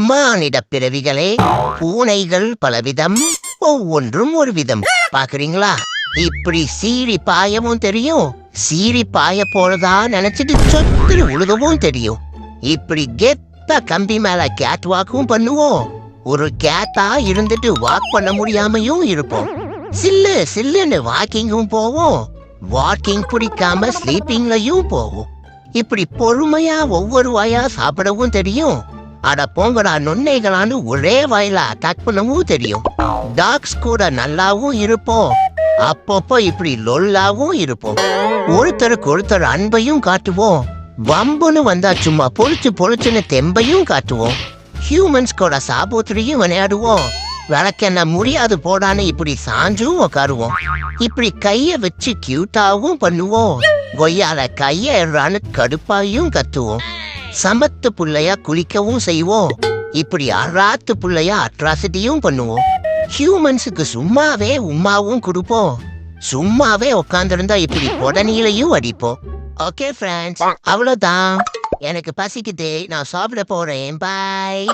மானிட பிறவிகளே, பூனைகள் பலவிதம், ஒவ்வொன்றும் ஒரு விதம். பாக்குறீங்களா? இப்படி சீறி பாயவும் தெரியும், சீறி பாய போறதா நினைச்சிட்டு சொத்து உழுகவும் தெரியும். இப்படி கெத்த கம்பி மேல கேட் வாக்கும் பண்ணுவோம். ஒரு கேட்டா இருந்துட்டு வாக் பண்ண முடியாமையும் இருப்போம். சில்லு சில்லுன்னு வாக்கிங்கும் போவோம், வாக்கிங் பிடிக்காம ஸ்லீப்பிங்லயும் போவோம். இப்படி பொறுமையா ஒவ்வொரு வாயா சாப்பிடவும் தெரியும். அட போங்கடா நொன்னைகளான்னு ஒரே வாயில அட்டாக் பண்ணவும் தெரியும். டாக்ஸ் கூட நல்லாவும் இருப்போம், அப்பப்போ இப்படி லொல்லாவும் இருப்போம். ஒருத்தருக்கு ஒருத்தர் அன்பையும் காட்டுவோம், வம்புன்னு வந்தா சும்மா பொழிச்சு பொழிச்சுன்னு தெம்பையும் காட்டுவோம். ஹியூமன்ஸ் கூட சாபோத்திரியும் விளையாடுவோம். விளக்கென்ன முடியாது போடான்னு இப்படி சாஞ்சும் உக்காருவோம். இப்படி கைய வச்சு கியூட்டாவும் பண்ணுவோம், கொய்யால கைய எறான்னு கடுப்பாயும் கத்துவோம். சமத்து புள்ளையா குளிக்கவும் செய்வோம், இப்படி அராத்து புள்ளையா அட்ராசிட்டியும் பண்ணுவோம். ஹியூமன்ஸுக்கு சும்மாவே உம்மாவும் கொடுப்போம், சும்மாவே உட்காந்துருந்தா இப்படி உடனீலையும் அடிப்போம். ஓகே ஃப்ரெண்ட்ஸ், அவ்வளவுதான். எனக்கு பசிக்குது, நான் சாப்பிட போறேன். பாய்.